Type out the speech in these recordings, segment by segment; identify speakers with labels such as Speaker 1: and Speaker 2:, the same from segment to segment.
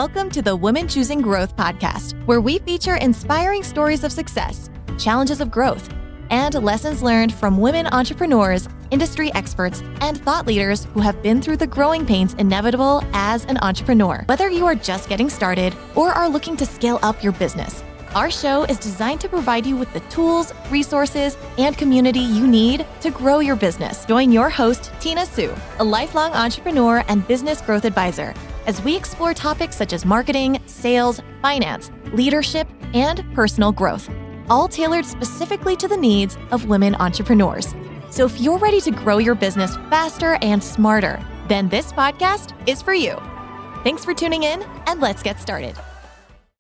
Speaker 1: Welcome to the Women Choosing Growth podcast, where we feature inspiring stories of success, challenges of growth, and lessons learned from women entrepreneurs, industry experts, and thought leaders who have been through the growing pains inevitable as an entrepreneur. Whether you are just getting started or are looking to scale up your business, our show is designed to provide you with the tools, resources, and community you need to grow your business. Join your host, Tina Sue, a lifelong entrepreneur and business growth advisor, as we explore topics such as marketing, sales, finance, leadership, and personal growth, all tailored specifically to the needs of women entrepreneurs. So if you're ready to grow your business faster and smarter, then this podcast is for you. Thanks for tuning in, and let's get started.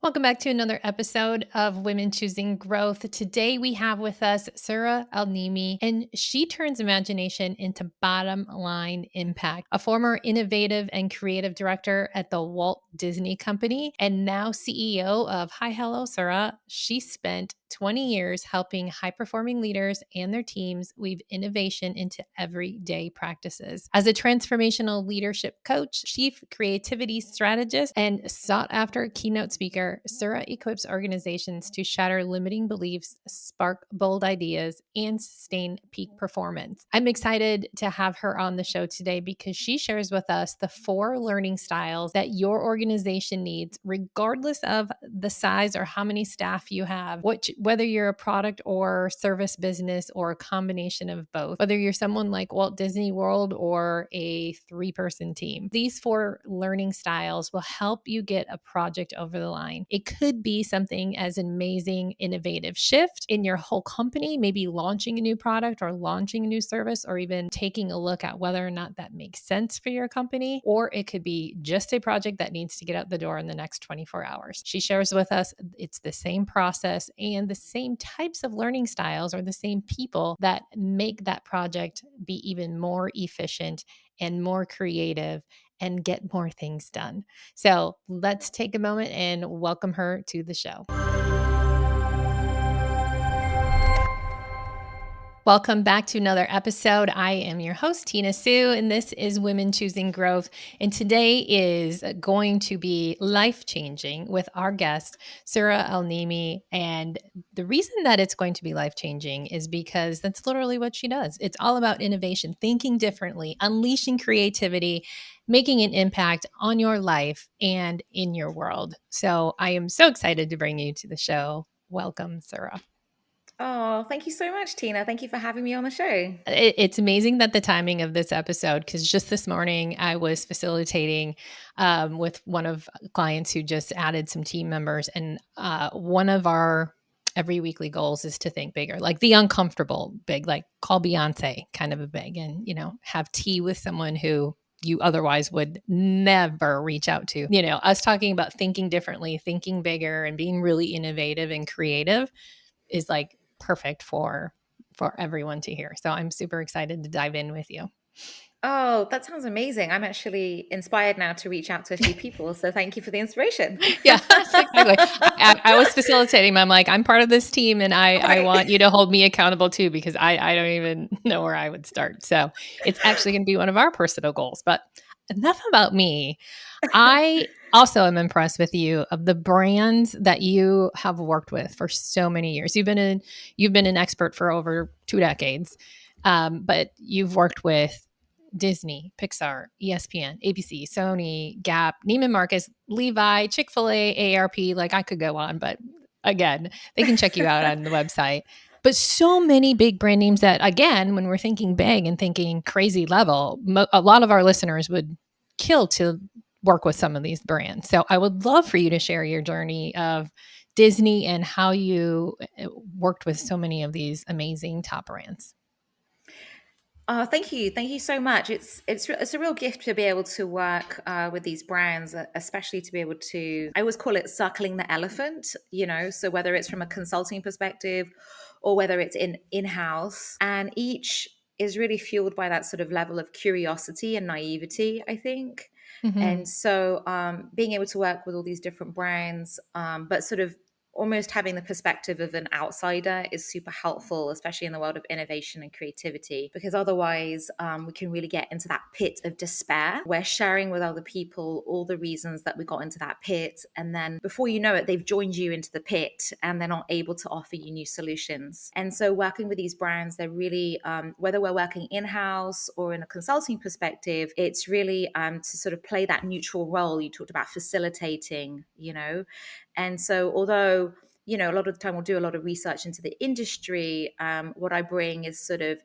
Speaker 2: Welcome back to another episode of Women Choosing Growth. Today we have with us Sura Al-Naimi, and she turns imagination into bottom line impact. A former innovative and creative director at the Walt Disney Company and now CEO of Hi Hello Sura, she spent 20 years helping high-performing leaders and their teams weave innovation into everyday practices. As a transformational leadership coach, chief creativity strategist, and sought-after keynote speaker, Sura equips organizations to shatter limiting beliefs, spark bold ideas, and sustain peak performance. I'm excited to have her on the show today because she shares with us the 4 learning styles that your organization needs, regardless of the size or how many staff you have, whether you're a product or service business or a combination of both, whether you're someone like Walt Disney World or a 3-person team. These 4 learning styles will help you get a project over the line. It could be something as an amazing, innovative shift in your whole company, maybe launching a new product or launching a new service, or even taking a look at whether or not that makes sense for your company. Or it could be just a project that needs to get out the door in the next 24 hours. She shares with us it's the same process and the same types of learning styles or the same people that make that project be even more efficient and more creative and get more things done. So let's take a moment and welcome her to the show. Welcome back to another episode. I am your host, Tina Sue, and this is Women Choosing Growth. And today is going to be life-changing with our guest, Sura Al-Naimi. And the reason that it's going to be life-changing is because that's literally what she does. It's all about innovation, thinking differently, unleashing creativity, making an impact on your life and in your world. So I am so excited to bring you to the show. Welcome, Sura.
Speaker 3: Oh, thank you so much, Tina. Thank you for having me on the show.
Speaker 2: It's amazing that the timing of this episode, because just this morning I was facilitating with one of clients who just added some team members. And one of our every weekly goals is to think bigger, like the uncomfortable big, like call Beyonce kind of a big, and, have tea with someone who you otherwise would never reach out to. Us talking about thinking differently, thinking bigger, and being really innovative and creative is like perfect for everyone to hear. So I'm super excited to dive in with you.
Speaker 3: Oh, that sounds amazing. I'm actually inspired now to reach out to a few people. So thank you for the inspiration.
Speaker 2: Yeah, exactly. I was facilitating. I'm like, I'm part of this team and I want you to hold me accountable too, because I don't even know where I would start. So it's actually going to be one of our personal goals. But enough about me. I also am impressed with you of the brands that you have worked with for so many years. You've been an expert for over 2 decades, but you've worked with Disney, Pixar, ESPN, ABC, Sony, Gap, Neiman Marcus, Levi, Chick-fil-A, AARP. Like I could go on, but again, they can check you out on the website. But so many big brand names that, again, when we're thinking big and thinking crazy level, a lot of our listeners would kill to work with some of these brands. So I would love for you to share your journey of Disney and how you worked with so many of these amazing top brands.
Speaker 3: Thank you. Thank you so much. It's a real gift to be able to work with these brands, especially to be able to, I always call it circling the elephant, so whether it's from a consulting perspective or whether it's in-house, and each is really fueled by that sort of level of curiosity and naivety, I think. Mm-hmm. And so being able to work with all these different brands, but sort of almost having the perspective of an outsider is super helpful, especially in the world of innovation and creativity, because otherwise we can really get into that pit of despair. We're sharing with other people all the reasons that we got into that pit. And then before you know it, they've joined you into the pit and they're not able to offer you new solutions. And so working with these brands, they're really, whether we're working in-house or in a consulting perspective, it's really to sort of play that neutral role. You talked about facilitating, and so although a lot of the time we'll do a lot of research into the industry, what I bring is sort of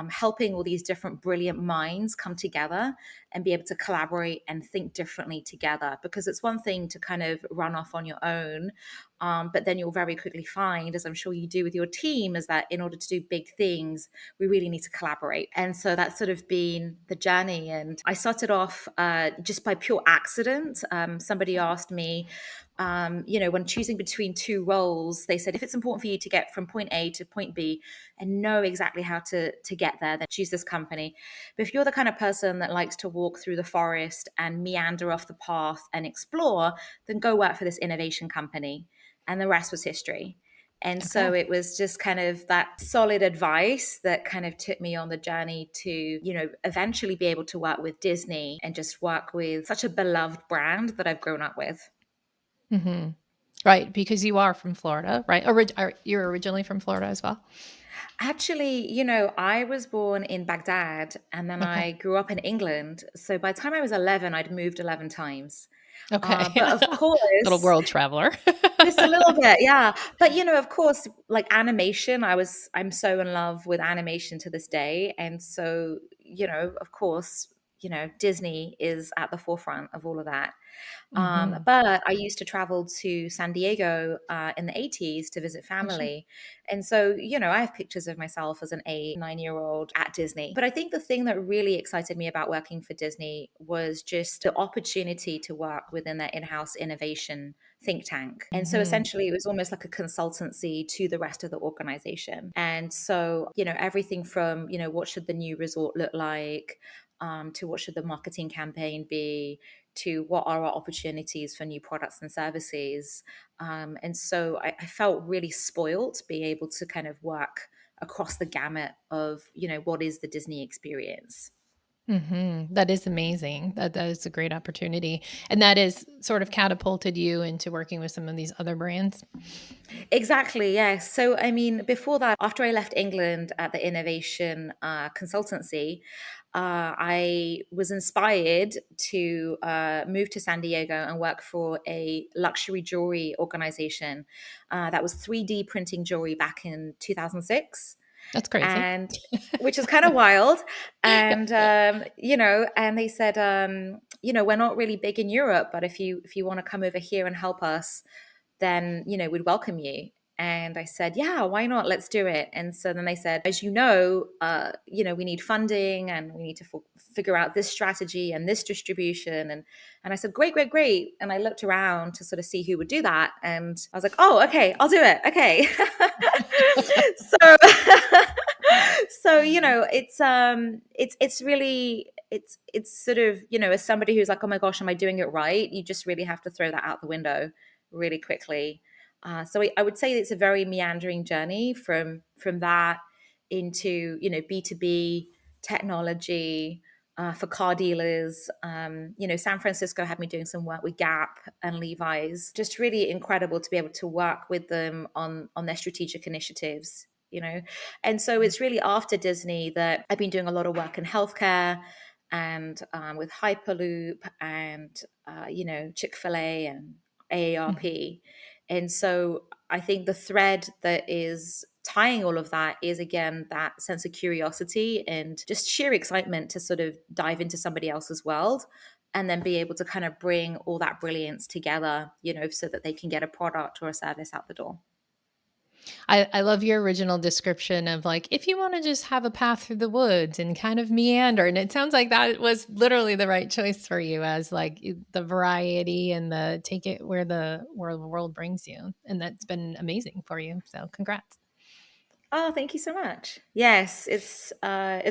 Speaker 3: helping all these different brilliant minds come together and be able to collaborate and think differently together. Because it's one thing to kind of run off on your own, but then you'll very quickly find, as I'm sure you do with your team, is that in order to do big things, we really need to collaborate. And so that's sort of been the journey. And I started off just by pure accident. Somebody asked me, when choosing between two roles, they said, if it's important for you to get from point A to point B and know exactly how to get there, then choose this company. But if you're the kind of person that likes to walk through the forest and meander off the path and explore, then go work for this innovation company. And the rest was history. And so it was just kind of that solid advice that kind of took me on the journey to, eventually be able to work with Disney and just work with such a beloved brand that I've grown up with.
Speaker 2: Mm-hmm. Right, because you are from Florida, right? You're originally from Florida as well?
Speaker 3: Actually, I was born in Baghdad and then
Speaker 2: Okay.
Speaker 3: I grew up in England. So by the time I was 11, I'd moved 11 times.
Speaker 2: Okay.
Speaker 3: But of
Speaker 2: Little
Speaker 3: course,
Speaker 2: world traveler.
Speaker 3: just a little bit, yeah. But of course, like animation, I'm so in love with animation to this day. And so, of course, Disney is at the forefront of all of that.
Speaker 2: Mm-hmm.
Speaker 3: But I used to travel to San Diego in the 80s to visit
Speaker 2: Oh, sure.
Speaker 3: family. And so, I have pictures of myself as an 9-year-old at Disney. But I think the thing that really excited me about working for Disney was just the opportunity to work within their in-house innovation think tank. And so
Speaker 2: Mm-hmm.
Speaker 3: essentially it was almost like a consultancy to the rest of the organization. And so, everything from, what should the new resort look like, to what should the marketing campaign be, to what are our opportunities for new products and services. And so I felt really spoiled to be able to kind of work across the gamut of, what is the Disney experience.
Speaker 2: Mm-hmm. That is amazing. That is a great opportunity. And that is sort of catapulted you into working with some of these other brands.
Speaker 3: Exactly, yes. So, I mean, before that, after I left England at the innovation consultancy, I was inspired to move to San Diego and work for a luxury jewelry organization that was 3D printing jewelry back in 2006.
Speaker 2: That's crazy.
Speaker 3: And which is kind of wild.
Speaker 2: Yeah.
Speaker 3: And and they said, we're not really big in Europe, but if you want to come over here and help us, then we'd welcome you. And I said, yeah, why not? Let's do it. And so then they said, as we need funding and we need to figure out this strategy and this distribution. And I said, great, great, great. And I looked around to sort of see who would do that. And I was like, oh, okay, I'll do it. Okay. So so it's really it's sort of as somebody who's like, oh my gosh, am I doing it right? You just really have to throw that out the window really quickly. So I would say it's a very meandering journey from that into B2B technology for car dealers. San Francisco had me doing some work with Gap and Levi's. Just really incredible to be able to work with them on their strategic initiatives. And so it's really after Disney that I've been doing a lot of work in healthcare and with Hyperloop and Chick-fil-A and AARP. And so I think the thread that is tying all of that is, again, that sense of curiosity and just sheer excitement to sort of dive into somebody else's world and then be able to kind of bring all that brilliance together, so that they can get a product or a service out the door.
Speaker 2: I love your original description of like, if you want to just have a path through the woods and kind of meander. And it sounds like that was literally the right choice for you, as like the variety and the take it where the world brings you. And that's been amazing for you. So congrats.
Speaker 3: Oh, thank you so much. Yes, it's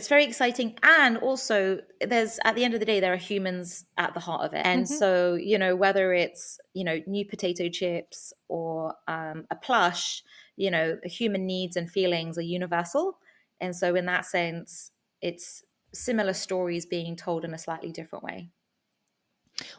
Speaker 3: very exciting, and also there's at the end of the day there are humans at the heart of it, and
Speaker 2: Hmm.
Speaker 3: so whether it's new potato chips or a plush, human needs and feelings are universal, and so in that sense, it's similar stories being told in a slightly different way.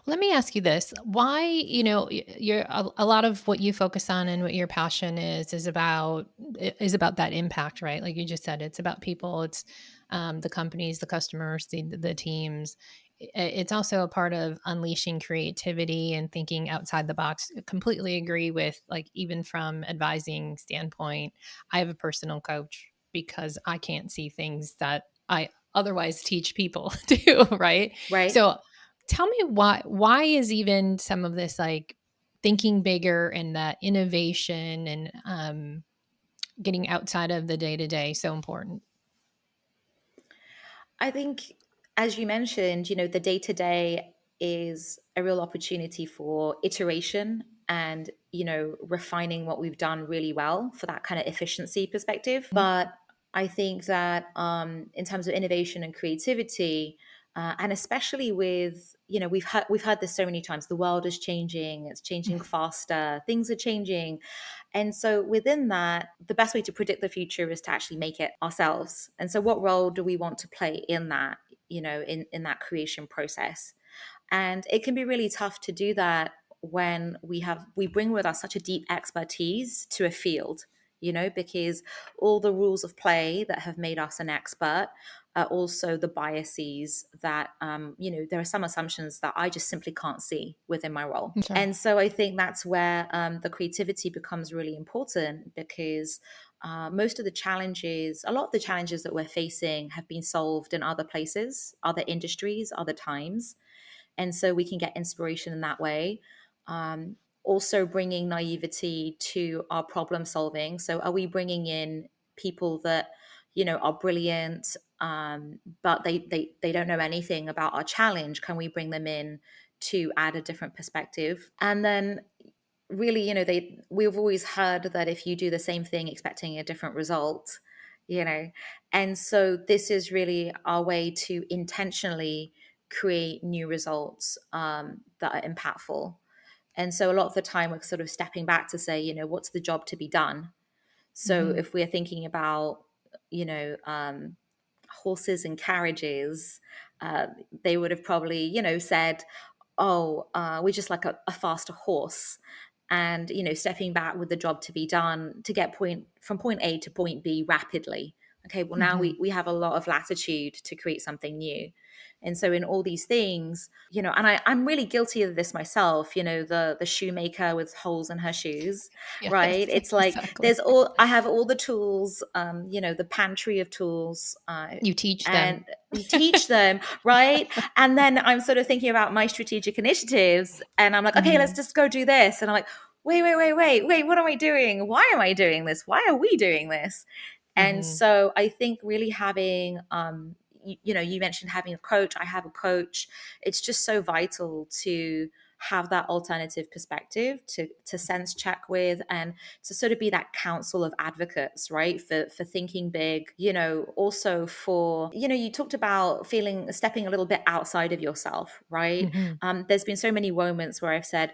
Speaker 2: Let me ask you this. Why, you're a lot of what you focus on and what your passion is about that impact, right? Like you just said, it's about people, it's the companies, the customers, the teams. It's also a part of unleashing creativity and thinking outside the box. I completely agree with, like, even from advising standpoint, I have a personal coach because I can't see things that I otherwise teach people to, right?
Speaker 3: Right.
Speaker 2: So tell me why is even some of this, like, thinking bigger and that innovation and getting outside of the day to day so important?
Speaker 3: I think, as you mentioned, the day to day is a real opportunity for iteration and, refining what we've done really well for that kind of efficiency perspective. But I think that in terms of innovation and creativity, and especially with, we've heard this so many times. The world is changing; it's changing faster. Things are changing, and so within that, the best way to predict the future is to actually make it ourselves. And so what role do we want to play in that, in that creation process? And it can be really tough to do that when we bring with us such a deep expertise to a field, because all the rules of play that have made us an expert are also the biases that, there are some assumptions that I just simply can't see within my role.
Speaker 2: Sure.
Speaker 3: And so I think that's where the creativity becomes really important, because a lot of the challenges that we're facing have been solved in other places, other industries, other times, and so we can get inspiration in that way. um, Also bringing naivety to our problem solving. So are we bringing in people that are brilliant, but they don't know anything about our challenge? Can we bring them in to add a different perspective? And then really, we've always heard that if you do the same thing expecting a different result, you know and so this is really our way to intentionally create new results that are impactful. And so a lot of the time we're sort of stepping back to say, what's the job to be done? So
Speaker 2: Hmm.
Speaker 3: if we're thinking about, you know horses and carriages, uh, they would have probably, said, oh, we're just like a faster horse. And, stepping back with the job to be done to get from point A to point B rapidly. Okay, well, now
Speaker 2: Hmm.
Speaker 3: we have a lot of latitude to create something new. And so in all these things, and I'm really guilty of this myself, the shoemaker with holes in her shoes, right?
Speaker 2: Yes,
Speaker 3: It's like
Speaker 2: exactly.
Speaker 3: I have all the tools, the pantry of tools,
Speaker 2: You teach
Speaker 3: and
Speaker 2: them.
Speaker 3: you teach them, right? And then I'm sort of thinking about my strategic initiatives, and I'm like, okay, let's
Speaker 2: Hmm.
Speaker 3: just go do this. And I'm like, wait, what am I doing? Why am I doing this? Why are we doing this? And
Speaker 2: Hmm.
Speaker 3: so I think really having, you mentioned having a coach. I have a coach. It's just so vital to have that alternative perspective to sense check with, and to sort of be that council of advocates, right? For thinking big, also for, you talked about stepping a little bit outside of yourself, right?
Speaker 2: Hmm.
Speaker 3: There's been so many moments where I've said,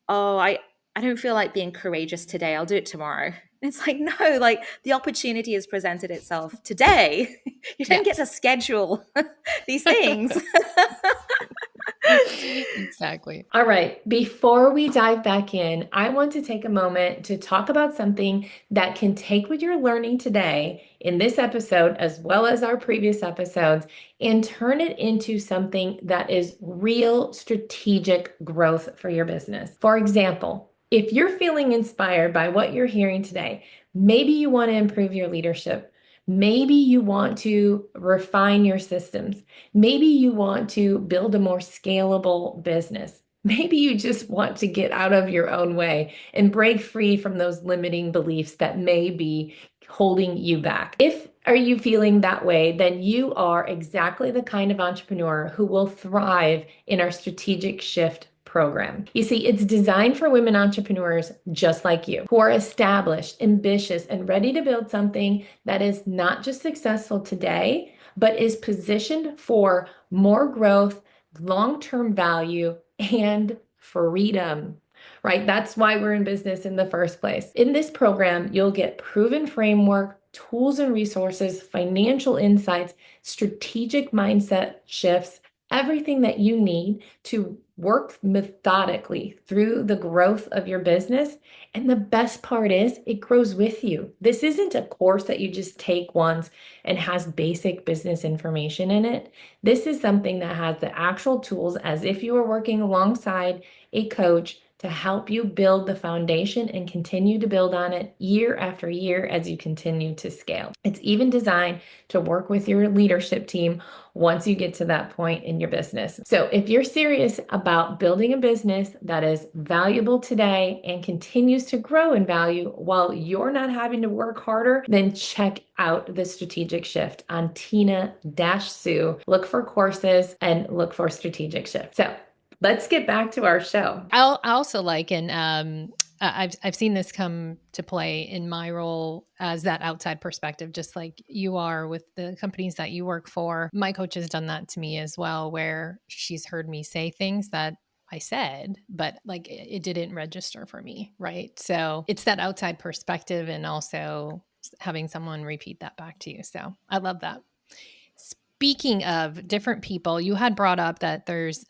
Speaker 3: oh, I don't feel like being courageous today. I'll do it tomorrow. It's like, no, like the opportunity has presented itself today. You don't get to
Speaker 2: Yes.
Speaker 3: schedule these things.
Speaker 2: Exactly.
Speaker 4: All right, before we dive back in, I want to take a moment to talk about something that can take what you're learning today in this episode, as well as our previous episodes, and turn it into something that is real strategic growth for your business. For example, if you're feeling inspired by what you're hearing today, maybe you want to improve your leadership. Maybe you want to refine your systems. Maybe you want to build a more scalable business. Maybe you just want to get out of your own way and break free from those limiting beliefs that may be holding you back. If are you feeling that way, then you are exactly the kind of entrepreneur who will thrive in our strategic shift program. You see, it's designed for women entrepreneurs just like you, who are established, ambitious, and ready to build something that is not just successful today, but is positioned for more growth, long-term value, and freedom. Right? That's why we're in business in the first place. In this program, you'll get proven framework, tools and resources, financial insights, strategic mindset shifts, everything that you need to work methodically through the growth of your business. And the best part is it grows with you. This isn't a course that you just take once and has basic business information in it. This is something that has the actual tools as if you were working alongside a coach to help you build the foundation and continue to build on it year after year as you continue to scale. It's even designed to work with your leadership team once you get to that point in your business. So if you're serious about building a business that is valuable today and continues to grow in value while you're not having to work harder, then check out the Strategic Shift on Tina-Sue. Look for courses and look for Strategic Shift. So let's get back to our show.
Speaker 2: I also like, and I've seen this come to play in my role as that outside perspective, just like you are with the companies that you work for. My coach has done that to me as well, where she's heard me say things that I said, but like it didn't register for me, right? So it's that outside perspective and also having someone repeat that back to you. So I love that. Speaking of different people, you had brought up that there's,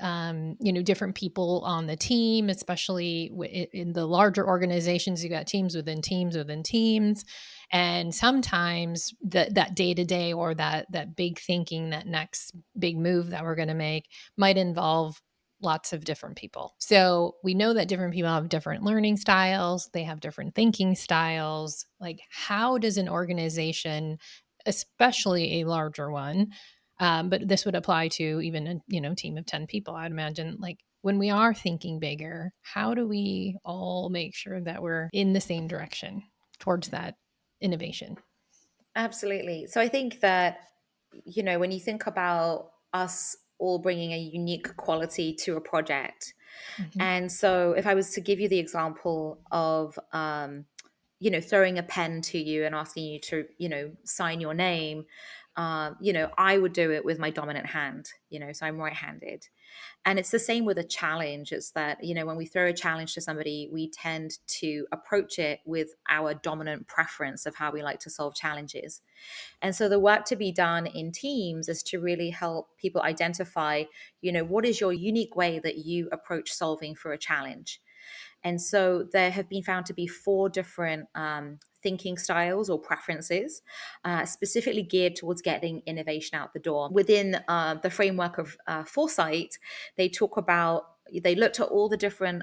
Speaker 2: different people on the team, especially in the larger organizations. You got teams within teams within teams, and sometimes that day to day or that big thinking, that next big move that we're going to make, might involve lots of different people. So we know that different people have different learning styles. They have different thinking styles. Like, how does an organization, especially a larger one, but this would apply to even a team of 10 people, I'd imagine, like when we are thinking bigger, how do we all make sure that we're in the same direction towards that innovation?
Speaker 3: Absolutely. So I think that, when you think about us all bringing a unique quality to a project,
Speaker 2: Mm-hmm.
Speaker 3: and so if I was to give you the example of, throwing a pen to you and asking you to, sign your name, I would do it with my dominant hand, so I'm right-handed. And it's the same with a challenge. It's that, when we throw a challenge to somebody, we tend to approach it with our dominant preference of how we like to solve challenges. And so the work to be done in teams is to really help people identify, what is your unique way that you approach solving for a challenge. And so there have been found to be 4 different thinking styles or preferences, specifically geared towards getting innovation out the door. Within the framework of foresight, they looked at all the different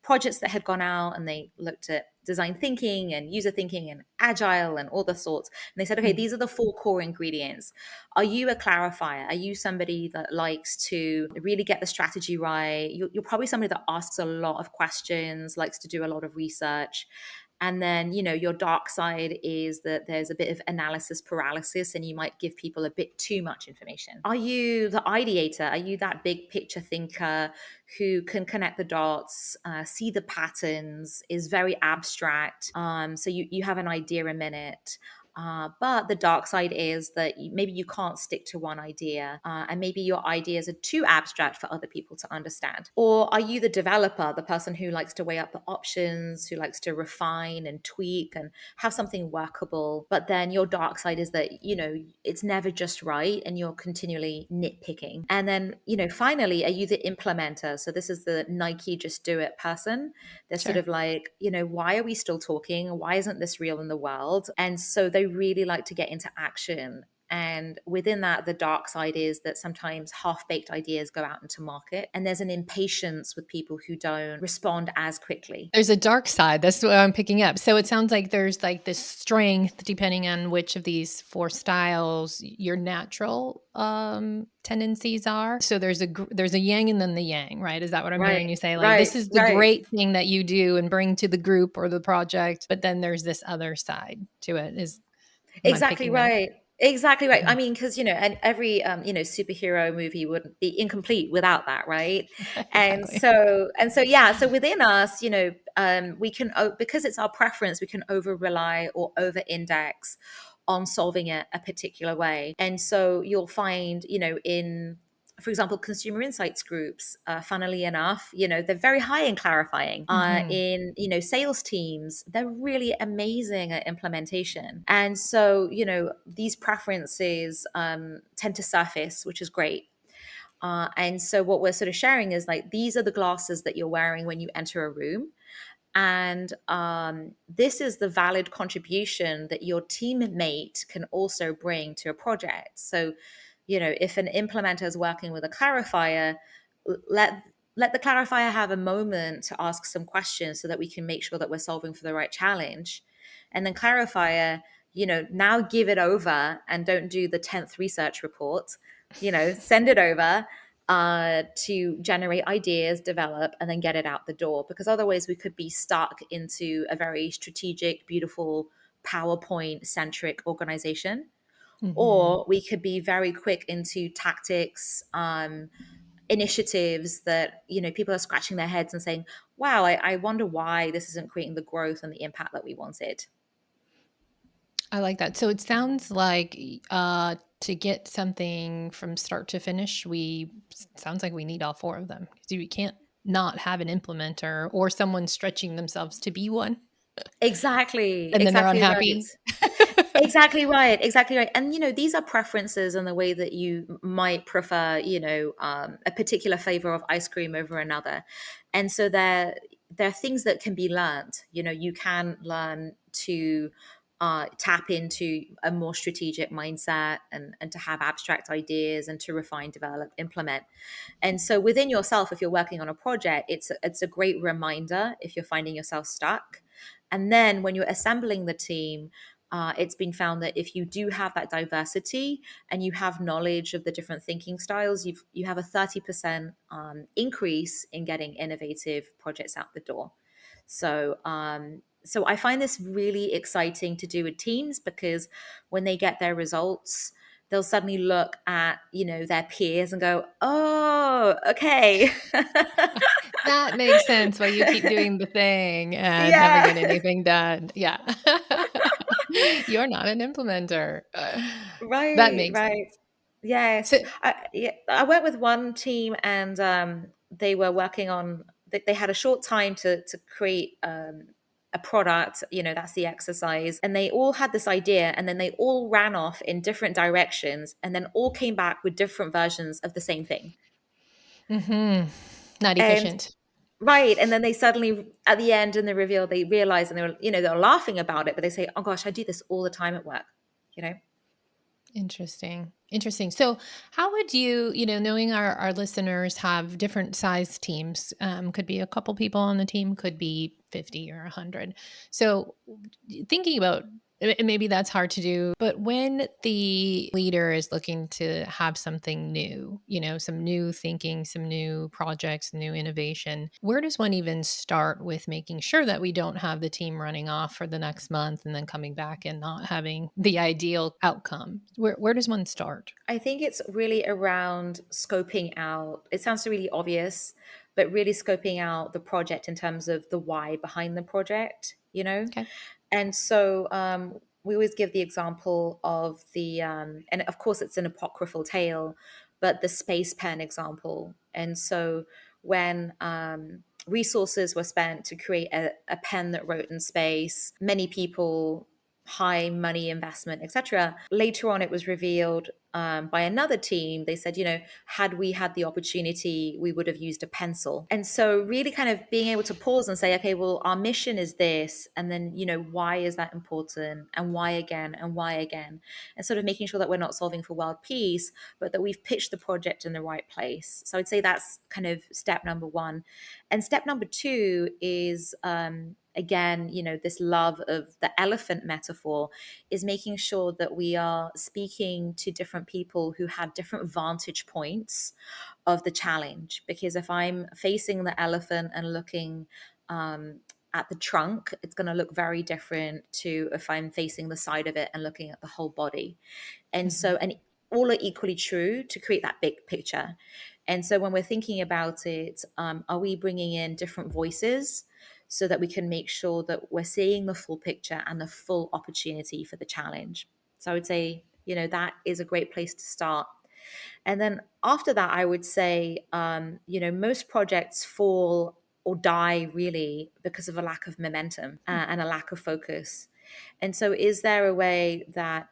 Speaker 3: projects that had gone out, and they looked at design thinking and user thinking and agile and all the sorts. And they said, okay, these are the 4 core ingredients. Are you a clarifier? Are you somebody that likes to really get the strategy right? You're probably somebody that asks a lot of questions, likes to do a lot of research. And then, your dark side is that there's a bit of analysis paralysis and you might give people a bit too much information. Are you the ideator? Are you that big picture thinker who can connect the dots, see the patterns, is very abstract? So you have an idea a minute. But the dark side is that maybe you can't stick to one idea, and maybe your ideas are too abstract for other people to understand. Or are you the developer, the person who likes to weigh up the options, who likes to refine and tweak and have something workable? But then your dark side is that, it's never just right and you're continually nitpicking. And then, finally, are you the implementer? So this is the Nike just do it person. They're sort of like, why are we still talking? Why isn't this real in the world? And so they really like to get into action. And within that, the dark side is that sometimes half-baked ideas go out into market, and there's an impatience with people who don't respond as quickly.
Speaker 2: There's a dark side. That's what I'm picking up. So it sounds like there's like this strength, depending on which of these 4 styles your natural tendencies are. So there's a yang and then the yang, right? Is that what I'm hearing you say? Like, this is the great thing that you do and bring to the group or the project, but then there's this other side to it. Is
Speaker 3: exactly right. Exactly right. I
Speaker 2: Mhm.
Speaker 3: mean, because and every superhero movie wouldn't be incomplete without that, right? And
Speaker 2: Exactly.
Speaker 3: so yeah. So within us, we can because it's our preference, we can over rely or over index on solving it a particular way. And so you'll find, in for example, consumer insights groups, funnily enough, they're very high in clarifying.
Speaker 2: Mhm.
Speaker 3: In, sales teams, they're really amazing at implementation. And so, these preferences tend to surface, which is great. And so, what we're sort of sharing is like, these are the glasses that you're wearing when you enter a room. And this is the valid contribution that your teammate can also bring to a project. So, if an implementer is working with a clarifier, let let the clarifier have a moment to ask some questions so that we can make sure that we're solving for the right challenge. And then clarifier, now give it over and don't do the 10th research report. Send it over to generate ideas, develop, and then get it out the door. Because otherwise, we could be stuck into a very strategic, beautiful, PowerPoint centric organization.
Speaker 2: Mhm.
Speaker 3: Or we could be very quick into tactics, initiatives that, people are scratching their heads and saying, wow, I wonder why this isn't creating the growth and the impact that we wanted.
Speaker 2: I like that. So it sounds like to get something from start to finish, sounds like we need all four of them because you can't not have an implementer or someone stretching themselves to be one,
Speaker 3: Exactly,
Speaker 2: and then they're
Speaker 3: exactly right.
Speaker 2: unhappy.
Speaker 3: Exactly right. Exactly right. And these are preferences and the way that you might prefer, a particular flavor of ice cream over another. And so there are things that can be learned. You can learn to tap into a more strategic mindset and to have abstract ideas and to refine, develop, implement. And so within yourself, if you're working on a project, it's a great reminder if you're finding yourself stuck. And then when you're assembling the team, it's been found that if you do have that diversity and you have knowledge of the different thinking styles, you have a 30% increase in getting innovative projects out the door. So I find this really exciting to do with teams because when they get their results, they'll suddenly look at their peers and go, "Oh, okay."
Speaker 2: That makes sense why you keep doing the thing and never
Speaker 3: Yeah.
Speaker 2: get anything done. Yeah. You're not an implementer. That
Speaker 3: Right,
Speaker 2: makes
Speaker 3: right.
Speaker 2: sense. So
Speaker 3: Yes. I went with one team and they were working on, they had a short time to create a product, that's the exercise. And they all had this idea and then they all ran off in different directions and then all came back with different versions of the same thing.
Speaker 2: mhm, not
Speaker 3: And
Speaker 2: efficient.
Speaker 3: right. And then they suddenly, at the end in the reveal, they realized and they were laughing about it, but they say, oh gosh, I do this all the time at work, you know?
Speaker 2: Interesting. Interesting. So, how would you, knowing our listeners have different size teams, could be a couple people on the team, could be 50 or 100. So, thinking about and maybe that's hard to do, but when the leader is looking to have something new, some new thinking, some new projects, new innovation, where does one even start with making sure that we don't have the team running off for the next month and then coming back and not having the ideal outcome? Where does one start?
Speaker 3: I think it's really around scoping out. It sounds really obvious, but really scoping out the project in terms of the why behind the project.
Speaker 2: Okay.
Speaker 3: And so we always give the example of and of course it's an apocryphal tale, but the space pen example. And so when resources were spent to create a pen that wrote in space, many people, high money investment, etc. Later on, it was revealed by another team. They said, had we had the opportunity, we would have used a pencil. And so, really, kind of being able to pause and say, okay, well, our mission is this, and then, why is that important, and why again, and why again, and sort of making sure that we're not solving for world peace, but that we've pitched the project in the right place. So, I'd say that's kind of step number one. And step number two is again, this love of the elephant metaphor is making sure that we are speaking to different people who have different vantage points of the challenge. Because if I'm facing the elephant and looking at the trunk, it's going to look very different to if I'm facing the side of it and looking at the whole body. And so, and all are equally true to create that big picture. And so when we're thinking about it, are we bringing in different voices so that we can make sure that we're seeing the full picture and the full opportunity for the challenge? So I would say, that is a great place to start. And then after that, I would say, most projects fall or die really because of a lack of momentum and a lack of focus. And so, is there a way that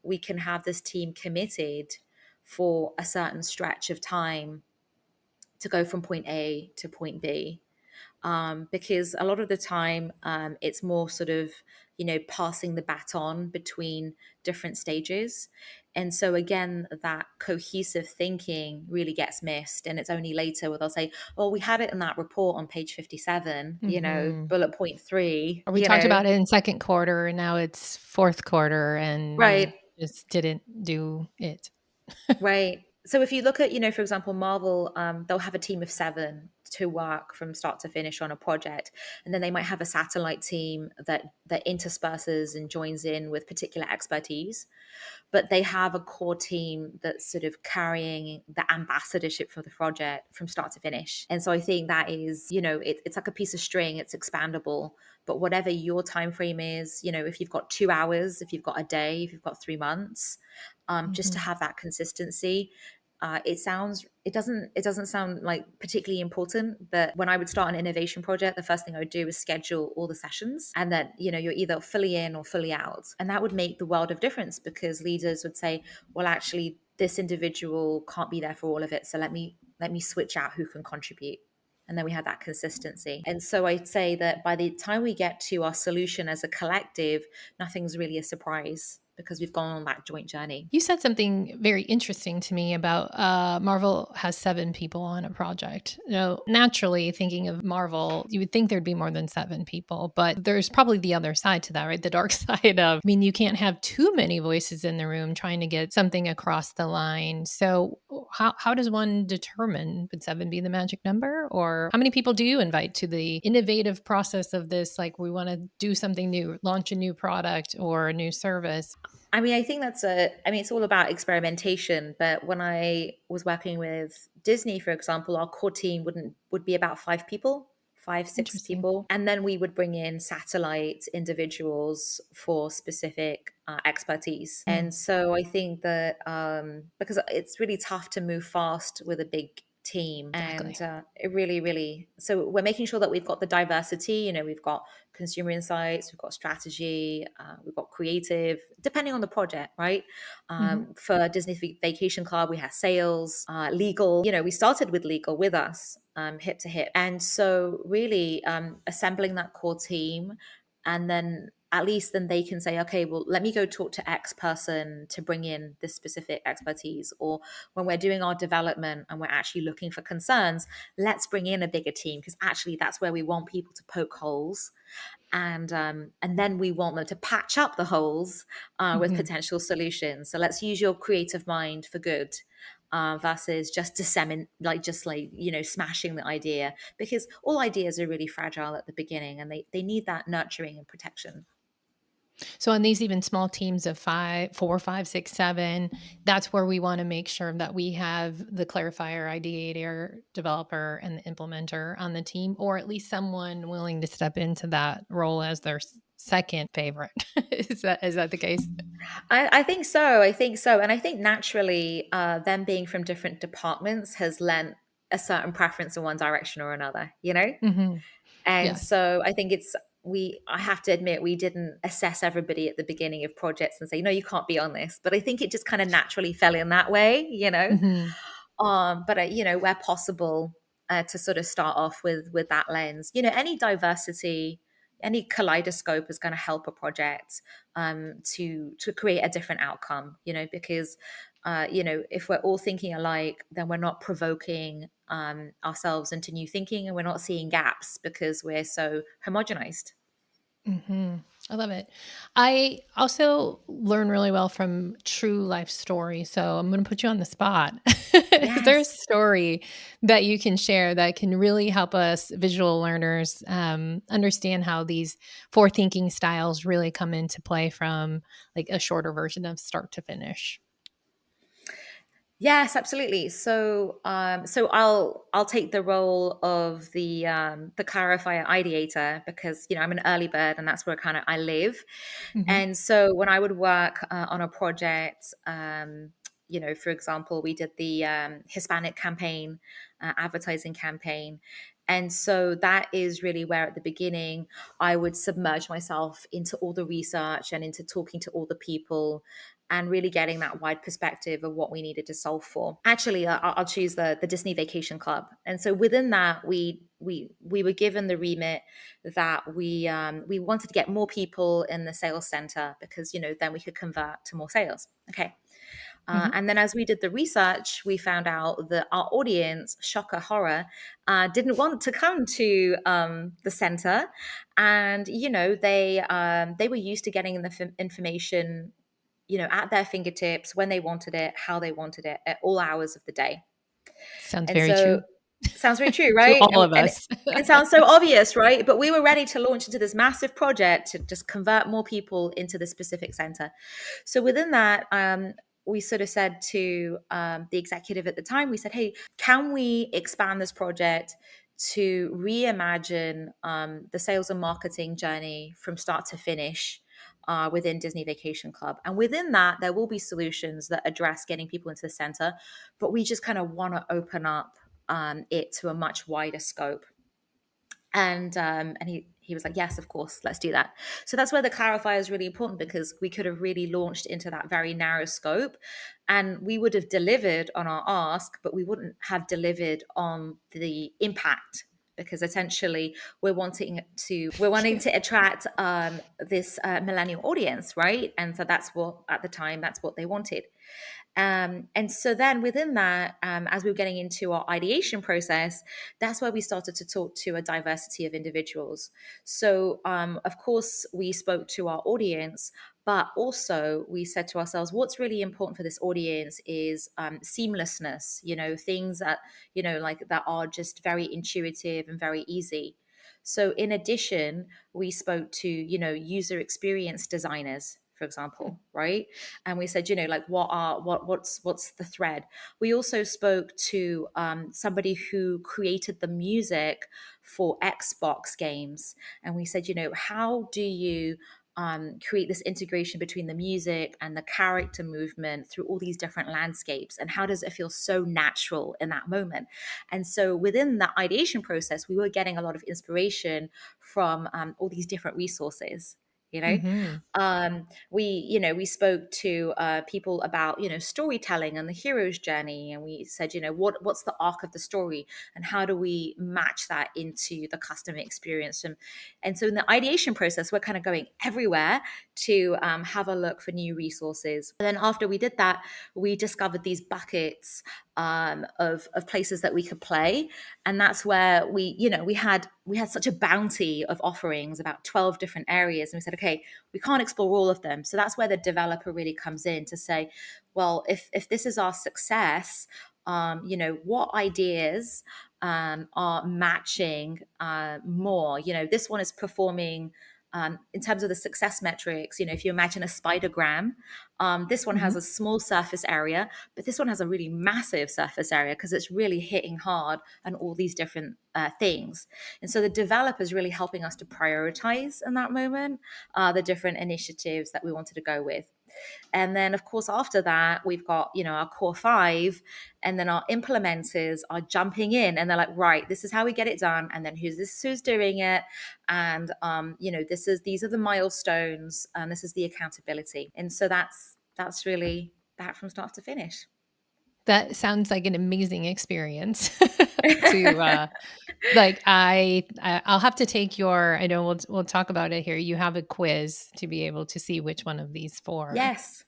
Speaker 3: we can have this team committed for a certain stretch of time to go from point A to point B? Because a lot of the time it's more sort of, passing the baton between different stages. And so again, that cohesive thinking really gets missed. And it's only later where they'll say, oh, we had it in that report on page 57, bullet point 3,
Speaker 2: Or we talked about it in second quarter and now it's fourth quarter and
Speaker 3: right.
Speaker 2: we just didn't do it.
Speaker 3: Right. So if you look at, for example, Marvel, they'll have a team of 7 to work from start to finish on a project. And then they might have a satellite team that intersperses and joins in with particular expertise. But they have a core team that's sort of carrying the ambassadorship for the project from start to finish. And so I think that is, it's like a piece of string, it's expandable. But whatever your time frame is, if you've got 2 hours, if you've got a day, if you've got 3 months, just to have that consistency. It doesn't sound like particularly important, but when I would start an innovation project, the first thing I would do is schedule all the sessions, and then you're either fully in or fully out, and that would make the world of difference because leaders would say, well, actually this individual can't be there for all of it, so let me switch out who can contribute. And then we had that consistency. And so I'd say that by the time we get to our solution as a collective, nothing's really a surprise because we've gone on that joint journey.
Speaker 2: You said something very interesting to me about Marvel has 7 people on a project. Naturally, thinking of Marvel, you would think there'd be more than 7 people, but there's probably the other side to that, right? The dark side of, you can't have too many voices in the room trying to get something across the line. So how does one determine, would 7 be the magic number? Or how many people do you invite to the innovative process of this? Like, we want to do something new, launch a new product or a new service.
Speaker 3: I think it's all about experimentation. But when I was working with Disney, for example, our core team would be about 5 people, 5-6 people. And then we would bring in satellite individuals for specific expertise. And so I think that because it's really tough to move fast with a big team.
Speaker 2: Exactly.
Speaker 3: And it really, so we're making sure that we've got the diversity. We've got consumer insights, we've got strategy, we've got creative, depending on the project, right? For Disney Vacation Club, we have sales, legal. We started with legal with us, hip to hip. And so really assembling that core team, and then at least then they can say, okay, well, let me go talk to X person to bring in this specific expertise. Or when we're doing our development and we're actually looking for concerns, let's bring in a bigger team, because actually that's where we want people to poke holes. And then we want them to patch up the holes with potential solutions. So let's use your creative mind for good. Versus just smashing the idea, because all ideas are really fragile at the beginning and they need that nurturing and protection.
Speaker 2: So on these even small teams of 4, 5, 6, 7, that's where we want to make sure that we have the clarifier, ideator, developer, and the implementer on the team, or at least someone willing to step into that role as their second favorite. Is that the case?
Speaker 3: I think so. And I think naturally them being from different departments has lent a certain preference in one direction or another, And
Speaker 2: Yes.
Speaker 3: so I think I have to admit, we didn't assess everybody at the beginning of projects and say, no, you can't be on this. But I think it just kind of naturally fell in that way, But where possible, to sort of start off with that lens, any diversity, any kaleidoscope is going to help a project to create a different outcome, because if we're all thinking alike, then we're not provoking ourselves into new thinking, and we're not seeing gaps because we're so homogenized.
Speaker 2: I love it. I also learn really well from true life stories. So I'm going to put you on the spot. Is there a
Speaker 3: Yes.
Speaker 2: story that you can share that can really help us visual learners understand how these four thinking styles really come into play from like a shorter version of start to finish?
Speaker 3: Yes, absolutely. So I'll take the role of the clarifier ideator, because I'm an early bird, and that's where kind of I live.
Speaker 2: Hmm.
Speaker 3: And so when I would work on a project, for example, we did the Hispanic campaign, advertising campaign. And so that is really where at the beginning I would submerge myself into all the research and into talking to all the people and really getting that wide perspective of what we needed to solve for. Actually, I'll choose the Disney Vacation Club, and so within that, we were given the remit that we wanted to get more people in the sales center, because then we could convert to more sales. Okay.
Speaker 2: Hmm.
Speaker 3: And then as we did the research, we found out that our audience, shocker horror, didn't want to come to the center, and they were used to getting the information at their fingertips when they wanted it, how they wanted it, at all hours of the day.
Speaker 2: Sounds
Speaker 3: And
Speaker 2: very
Speaker 3: so
Speaker 2: true
Speaker 3: sounds very true,
Speaker 2: to
Speaker 3: right?
Speaker 2: all of
Speaker 3: And
Speaker 2: us.
Speaker 3: it sounds so obvious, right? But we were ready to launch into this massive project to just convert more people into the specific center. So within that, we sort of said to the executive at the time, we said, hey, can we expand this project to reimagine the sales and marketing journey from start to finish within Disney Vacation Club? And within that, there will be solutions that address getting people into the center, but we just kind of want to open up it to a much wider scope. And he was like, yes, of course, let's do that. So that's where the clarifier is really important, because we could have really launched into that very narrow scope, and we would have delivered on our ask, but we wouldn't have delivered on the impact, because essentially we're wanting to attract this millennial audience, right? And so that's what, at the time, that's what they wanted. And so then within that, as we were getting into our ideation process, that's where we started to talk to a diversity of individuals. So, of course, we spoke to our audience, but also we said to ourselves, what's really important for this audience is seamlessness, things that, like that are just very intuitive and very easy. So in addition, we spoke to, user experience designers, for example, right? And we said, like what's the thread? We also spoke to somebody who created the music for Xbox games, and we said, how do you create this integration between the music and the character movement through all these different landscapes, and how does it feel so natural in that moment? And so within the ideation process, we were getting a lot of inspiration from all these different resources, you know
Speaker 2: Hmm.
Speaker 3: we spoke to people about storytelling and the hero's journey, and we said, what's the arc of the story, and how do we match that into the customer experience? And so in the ideation process, we're kind of going everywhere to have a look for new resources. And then after we did that, we discovered these buckets of places that we could play, and that's where we had such a bounty of offerings, about 12 different areas, and we said, okay, we can't explore all of them. So that's where the developer really comes in to say, well, if this is our success, what ideas are matching more? This one is performing in terms of the success metrics. If you imagine a spidergram, this one has
Speaker 2: Hmm.
Speaker 3: a small surface area, but this one has a really massive surface area because it's really hitting hard on all these different things. And so the developer is really helping us to prioritize in that moment the different initiatives that we wanted to go with. And then, of course, after that, we've got, our core five, and then our implementers are jumping in, and they're like, right, this is how we get it done. And then who's doing it. And, these are the milestones, and this is the accountability. And so that's really that from start to finish.
Speaker 2: That sounds like an amazing experience to like I'll have to take your I know we'll talk about it here. You have a quiz to be able to see which one of these four.
Speaker 3: Yes.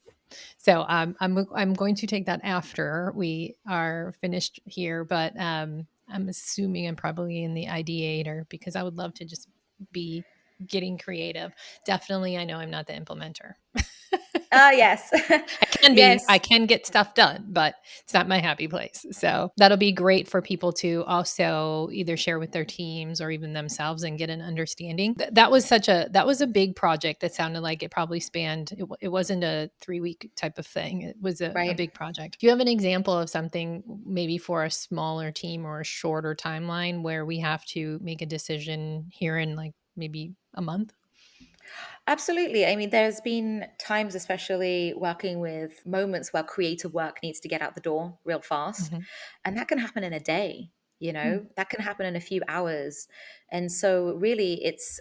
Speaker 2: So I'm going to take that after we are finished here, but I'm assuming I'm probably in the ideator because I would love to just be getting creative. Definitely, I know I'm not the implementer.
Speaker 3: Yes.
Speaker 2: I can be,
Speaker 3: Yes.
Speaker 2: I can get stuff done, but it's not my happy place. So that'll be great for people to also either share with their teams or even themselves and get an understanding. That was a big project that sounded like it probably spanned, it wasn't a 3-week type of thing. It was a
Speaker 3: Right.
Speaker 2: big project. Do you have an example of something maybe for a smaller team or a shorter timeline where we have to make a decision here in like maybe a month?
Speaker 3: Absolutely. I mean, there's been times, especially working with moments where creative work needs to get out the door real fast.
Speaker 2: Mhm.
Speaker 3: And that can happen in a day,
Speaker 2: Hmm.
Speaker 3: that can happen in a few hours. And so really it's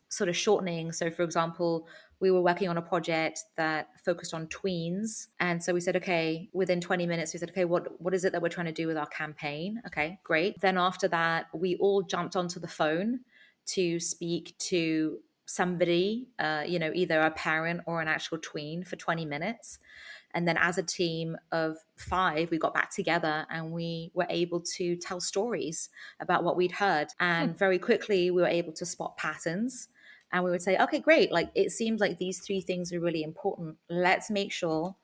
Speaker 3: sort of shortening. So for example, we were working on a project that focused on tweens. And so we said, okay, within 20 minutes, we said, okay, what is it that we're trying to do with our campaign? Okay, great. Then after that, we all jumped onto the phone to speak to somebody, either a parent or an actual tween for 20 minutes. And then as a team of 5, we got back together and we were able to tell stories about what we'd heard.
Speaker 2: Hmm.
Speaker 3: And very quickly, we were able to spot patterns. And we would say, okay, great. Like it seems like these 3 things are really important. Let's make sure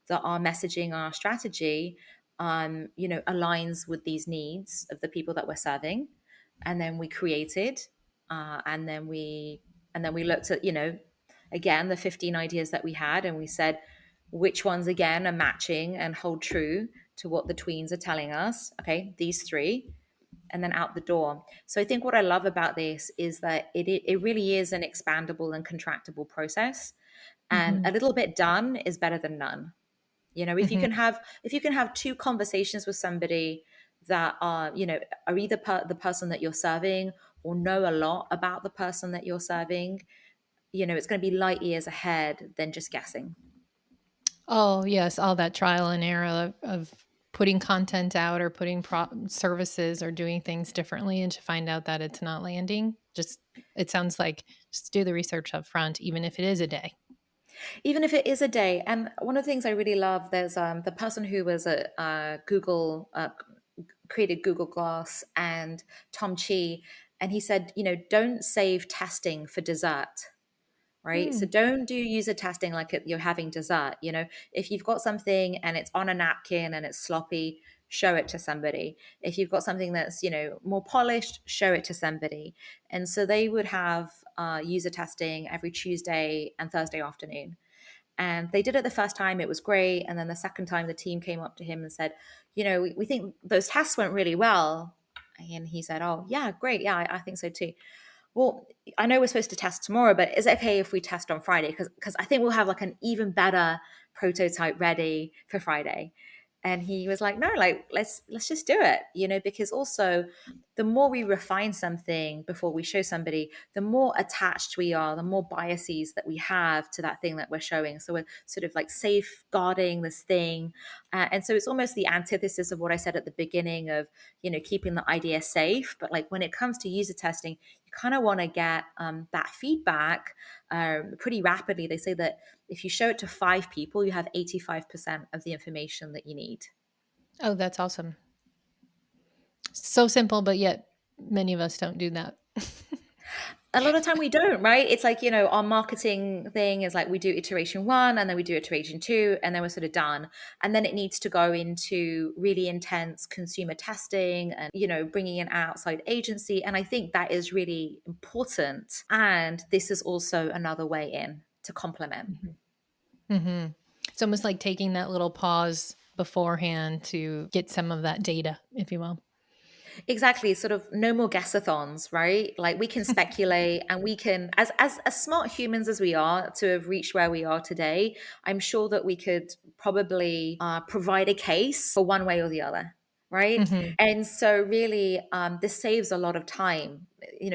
Speaker 3: that our messaging, our strategy, aligns with these needs of the people that we're serving. And then we created, and then we looked at, again, the 15 ideas that we had, and we said, which ones again are matching and hold true to what the tweens are telling us. Okay, these 3, and then out the door. So I think what I love about this is that it really is an expandable and contractible process, and
Speaker 2: Hmm.
Speaker 3: a little bit done is better than none. If you
Speaker 2: Hmm.
Speaker 3: can have 2 conversations with somebody that are either the person that you're serving or know a lot about the person that you're serving, it's going to be light years ahead than just guessing.
Speaker 2: Oh, yes, all that trial and error of putting content out or putting services or doing things differently and to find out that it's not landing. Just it sounds like just do the research up front, even if it is a day.
Speaker 3: Even if it is a day. And one of the things I really love, there's the person who was at Google, created Google Glass, and Tom Chi, and he said, don't save testing for dessert. Right. So
Speaker 2: Hmm.
Speaker 3: don't do user testing like you're having dessert. If you've got something and it's on a napkin and it's sloppy, show it to somebody. If you've got something that's, more polished, show it to somebody. And so they would have user testing every Tuesday and Thursday afternoon. And they did it the first time, it was great. And then the second time, the team came up to him and said, we think those tests went really well. And he said, oh, yeah, great. Yeah, I think so too. Well, I know we're supposed to test tomorrow, but is it okay if we test on Friday? Because I think we'll have like an even better prototype ready for Friday. And he was like, no, like let's just do it, because also the more we refine something before we show somebody, the more attached we are, the more biases that we have to that thing that we're showing. So we're sort of like safeguarding this thing. And so it's almost the antithesis of what I said at the beginning of, keeping the idea safe. But like when it comes to user testing, you kind of want to get that feedback pretty rapidly. They say that if you show it to 5 people, you have 85% of the information that you need.
Speaker 2: Oh, that's awesome. So simple, but yet many of us don't do that.
Speaker 3: A lot of time we don't, right? It's like, our marketing thing is like we do iteration 1 and then we do iteration 2 and then we're sort of done. And then it needs to go into really intense consumer testing and, bringing in an outside agency. And I think that is really important. And this is also another way in to complement.
Speaker 2: Hmm. It's almost like taking that little pause beforehand to get some of that data, if you will.
Speaker 3: Exactly, sort of no more guessathons, right? Like we can speculate and we can, as smart humans as we are, to have reached where we are today, I'm sure that we could probably provide a case for one way or the other, right?
Speaker 2: Hmm.
Speaker 3: And so really, this saves a lot of time.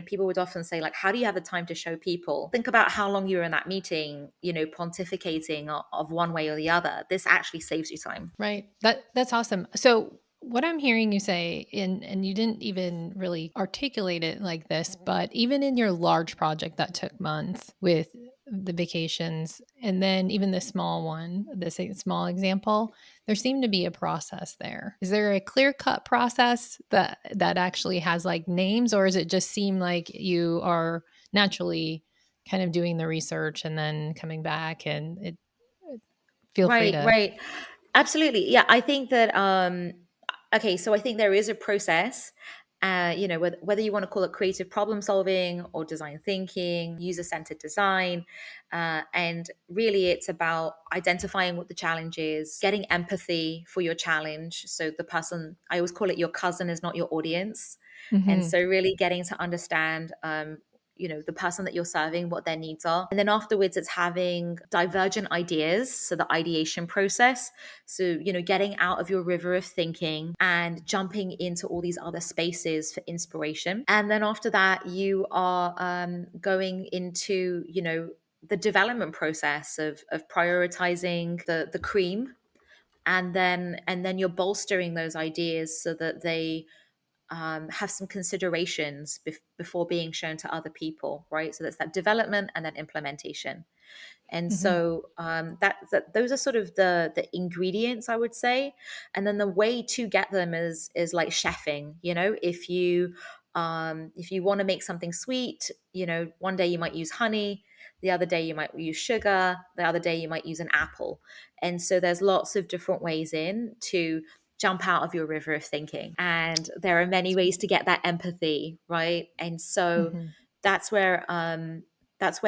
Speaker 3: People would often say, like, how do you have the time to show people? Think about how long you were in that meeting, pontificating of one way or the other. This actually saves you time.
Speaker 2: Right. That's awesome. So what I'm hearing you say, and you didn't even really articulate it like this, but even in your large project that took months with the vacations, and then even the small one, this small example, there seemed to be a process there. Is there a clear cut process that actually has like names, or does it just seem like you are naturally kind of doing the research and then coming back and feel free
Speaker 3: Right,
Speaker 2: to.
Speaker 3: right. Absolutely. Yeah, I think that okay, so I think there is a process. Whether you want to call it creative problem solving or design thinking, user-centered design, and really it's about identifying what the challenge is, getting empathy for your challenge. So the person, I always call it your cousin is not your audience. And
Speaker 2: Mhm.
Speaker 3: so really getting to understand the person that you're serving, what their needs are. And then afterwards, it's having divergent ideas. So the ideation process. So, getting out of your river of thinking and jumping into all these other spaces for inspiration. And then after that, you are going into, the development process of prioritizing the cream, and then you're bolstering those ideas so that they have some considerations before being shown to other people, right? So that's that development and then implementation. And
Speaker 2: Mhm.
Speaker 3: so those are sort of the ingredients, I would say. And then the way to get them is like chefing. If you want to make something sweet, one day you might use honey, the other day you might use sugar, the other day you might use an apple. And so there's lots of different ways in to jump out of your river of thinking. And there are many ways to get that empathy, right? And so
Speaker 2: Mhm.
Speaker 3: that's where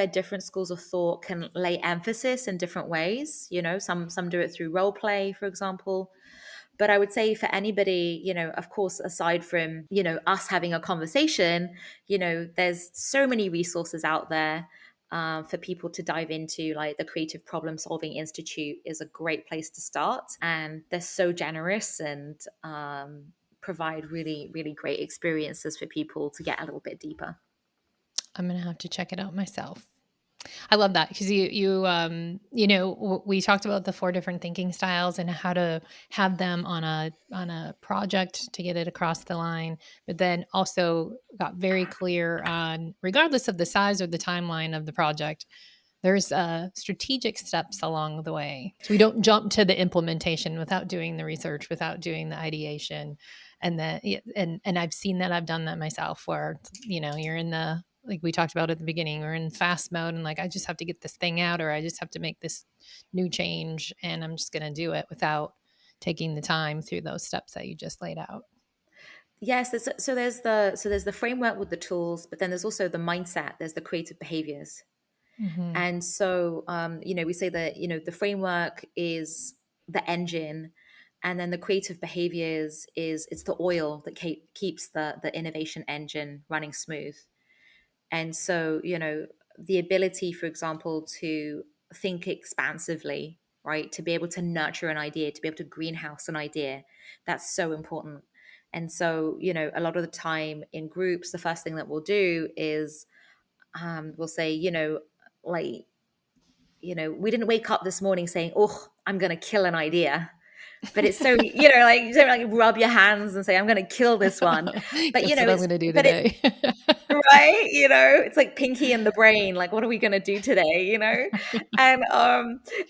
Speaker 3: different schools of thought can lay emphasis in different ways. Some do it through role play, for example. But I would say for anybody, of course, aside from, us having a conversation, there's so many resources out there for people to dive into. Like the Creative Problem Solving Institute is a great place to start. And they're so generous and provide really, really great experiences for people to get a little bit deeper.
Speaker 2: I'm gonna have to check it out myself. I love that because we talked about the 4 different thinking styles and how to have them on a project to get it across the line, but then also got very clear on, regardless of the size or the timeline of the project, there's strategic steps along the way. So we don't jump to the implementation without doing the research, without doing the ideation. And then, and I've seen that, I've done that myself where, you're in the, like we talked about at the beginning, we're in fast mode and like, I just have to get this thing out, or I just have to make this new change and I'm just going to do it without taking the time through those steps that you just laid out.
Speaker 3: Yes, there's the framework with the tools, but then there's also the mindset. There's the creative behaviors.
Speaker 2: Mm-hmm.
Speaker 3: And so, we say that, the framework is the engine, and then the creative behaviors it's the oil that keeps the innovation engine running smooth. And so, the ability, for example, to think expansively, right? To be able to nurture an idea, to be able to greenhouse an idea, that's so important. And so, a lot of the time in groups, the first thing that we'll do is we'll say, like, we didn't wake up this morning saying, oh, I'm going to kill an idea. But it's so, like, you don't like rub your hands and say, I'm going to kill this one. But,
Speaker 2: Guess what I'm going to do
Speaker 3: but it's,
Speaker 2: today.
Speaker 3: right, it's like Pinky and the Brain, like what are we going to do today,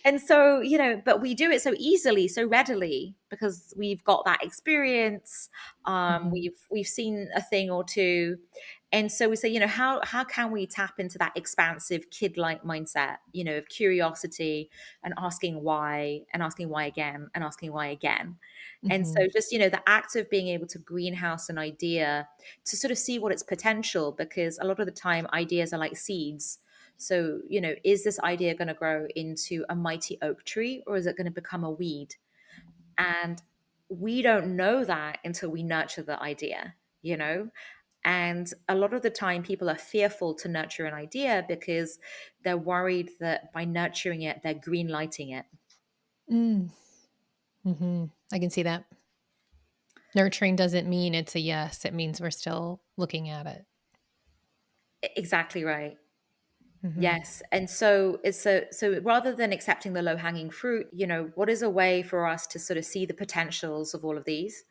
Speaker 3: and so, but we do it so easily, so readily, because we've got that experience.
Speaker 2: Mhm.
Speaker 3: We've seen a thing or two, and so we say, how can we tap into that expansive kid-like mindset, of curiosity, and asking why, and asking why again, and asking why again. And so
Speaker 2: Mhm.
Speaker 3: just, the act of being able to greenhouse an idea to sort of see what its potential, because a lot of the time ideas are like seeds. So, is this idea going to grow into a mighty oak tree, or is it going to become a weed? And we don't know that until we nurture the idea. And a lot of the time people are fearful to nurture an idea because they're worried that by nurturing it, they're green lighting it.
Speaker 2: Mm. Mhm. I can see that. Nurturing doesn't mean it's a yes. It means we're still looking at it.
Speaker 3: Exactly right.
Speaker 2: Mhm.
Speaker 3: Yes. And so so rather than accepting the low hanging fruit, what is a way for us to sort of see the potentials of all of these,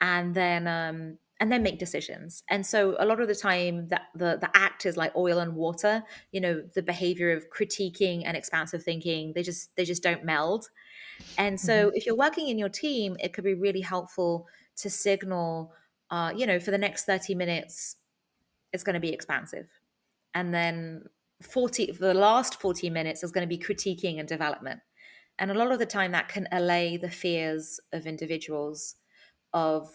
Speaker 3: and then make decisions. And so a lot of the time that the act is like oil and water, the behavior of critiquing and expansive thinking, they just don't meld. And
Speaker 2: Mhm.
Speaker 3: so if you're working in your team, it could be really helpful to signal, for the next 30 minutes, it's going to be expansive. And then for the last 40 minutes is going to be critiquing and development. And a lot of the time that can allay the fears of individuals of,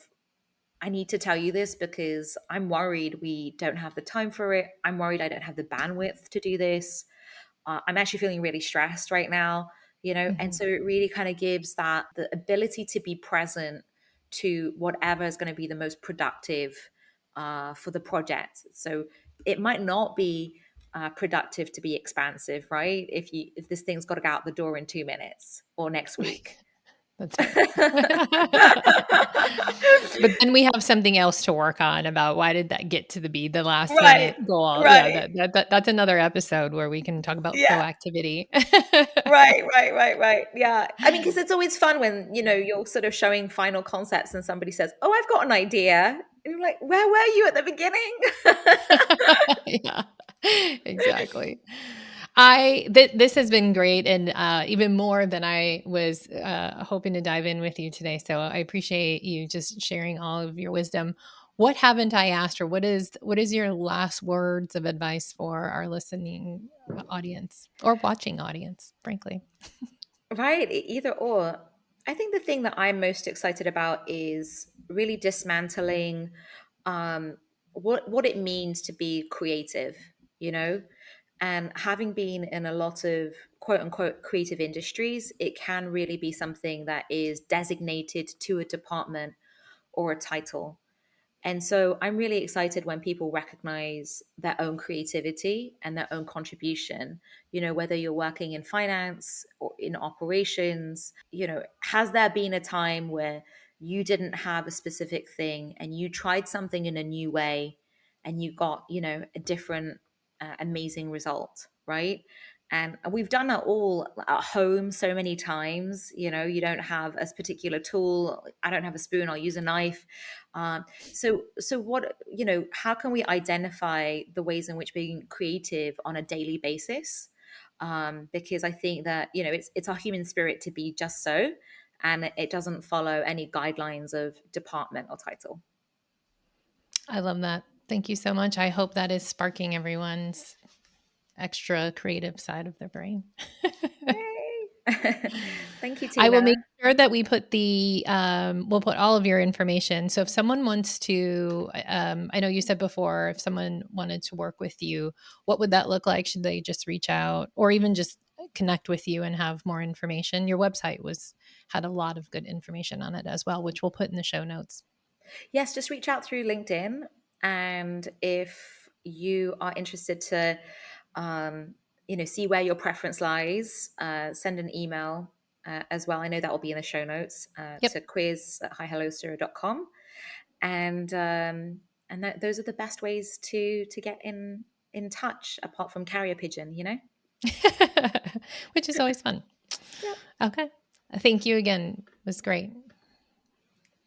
Speaker 3: I need to tell you this because I'm worried we don't have the time for it. I'm worried I don't have the bandwidth to do this. I'm actually feeling really stressed right now, and so it really kind of gives that the ability to be present to whatever is going to be the most productive for the project. So it might not be productive to be expansive, right? If this thing's got to go out the door in 2 minutes or next week.
Speaker 2: That's right. But then we have something else to work on about why did that get to be the last
Speaker 3: Right,
Speaker 2: minute goal.
Speaker 3: right.
Speaker 2: Yeah, that's another episode where we can talk about
Speaker 3: Yeah.
Speaker 2: proactivity.
Speaker 3: Right. Yeah. I mean, because it's always fun when, you're sort of showing final concepts and somebody says, oh, I've got an idea. And you're like, where were you at the beginning?
Speaker 2: Yeah, exactly. This has been great, and even more than I was hoping to dive in with you today. So I appreciate you just sharing all of your wisdom. What haven't I asked, or what is your last words of advice for our listening audience or watching audience, frankly?
Speaker 3: Right. Either or. I think the thing that I'm most excited about is really dismantling what it means to be creative, and having been in a lot of quote unquote creative industries, it can really be something that is designated to a department or a title. And so I'm really excited when people recognize their own creativity and their own contribution, whether you're working in finance or in operations, has there been a time where you didn't have a specific thing and you tried something in a new way and you got, a different amazing result, right? And we've done that all at home so many times. You don't have a particular tool. I don't have a spoon. I'll use a knife. So what, how can we identify the ways in which being creative on a daily basis? Because I think that, it's our human spirit to be just so, and it doesn't follow any guidelines of department or title.
Speaker 2: I love that. Thank you so much. I hope that is sparking everyone's extra creative side of their brain.
Speaker 3: Thank you, Tina.
Speaker 2: I will make sure that we put we'll put all of your information. So if someone wants to, I know you said before, if someone wanted to work with you, what would that look like? Should they just reach out or even just connect with you and have more information? Your website had a lot of good information on it as well, which we'll put in the show notes.
Speaker 3: Yes, just reach out through LinkedIn. And if you are interested to, see where your preference lies, send an email as well. I know that will be in the show notes to quiz@hihellosura.com. And those are the best ways to get in touch, apart from carrier pigeon,
Speaker 2: Which is always fun.
Speaker 3: Yep.
Speaker 2: Okay. Thank you again. It was great.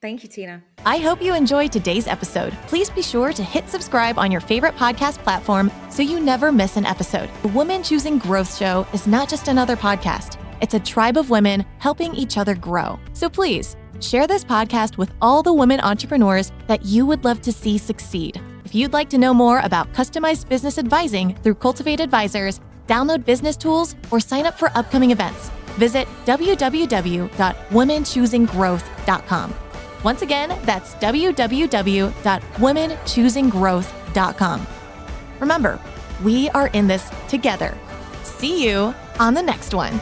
Speaker 3: Thank you, Tina.
Speaker 1: I hope you enjoyed today's episode. Please be sure to hit subscribe on your favorite podcast platform so you never miss an episode. The Women Choosing Growth Show is not just another podcast. It's a tribe of women helping each other grow. So please, share this podcast with all the women entrepreneurs that you would love to see succeed. If you'd like to know more about customized business advising through Cultivate Advisors, download business tools, or sign up for upcoming events, visit www.womenchoosinggrowth.com. Once again, that's www.womenchoosinggrowth.com. Remember, we are in this together. See you on the next one.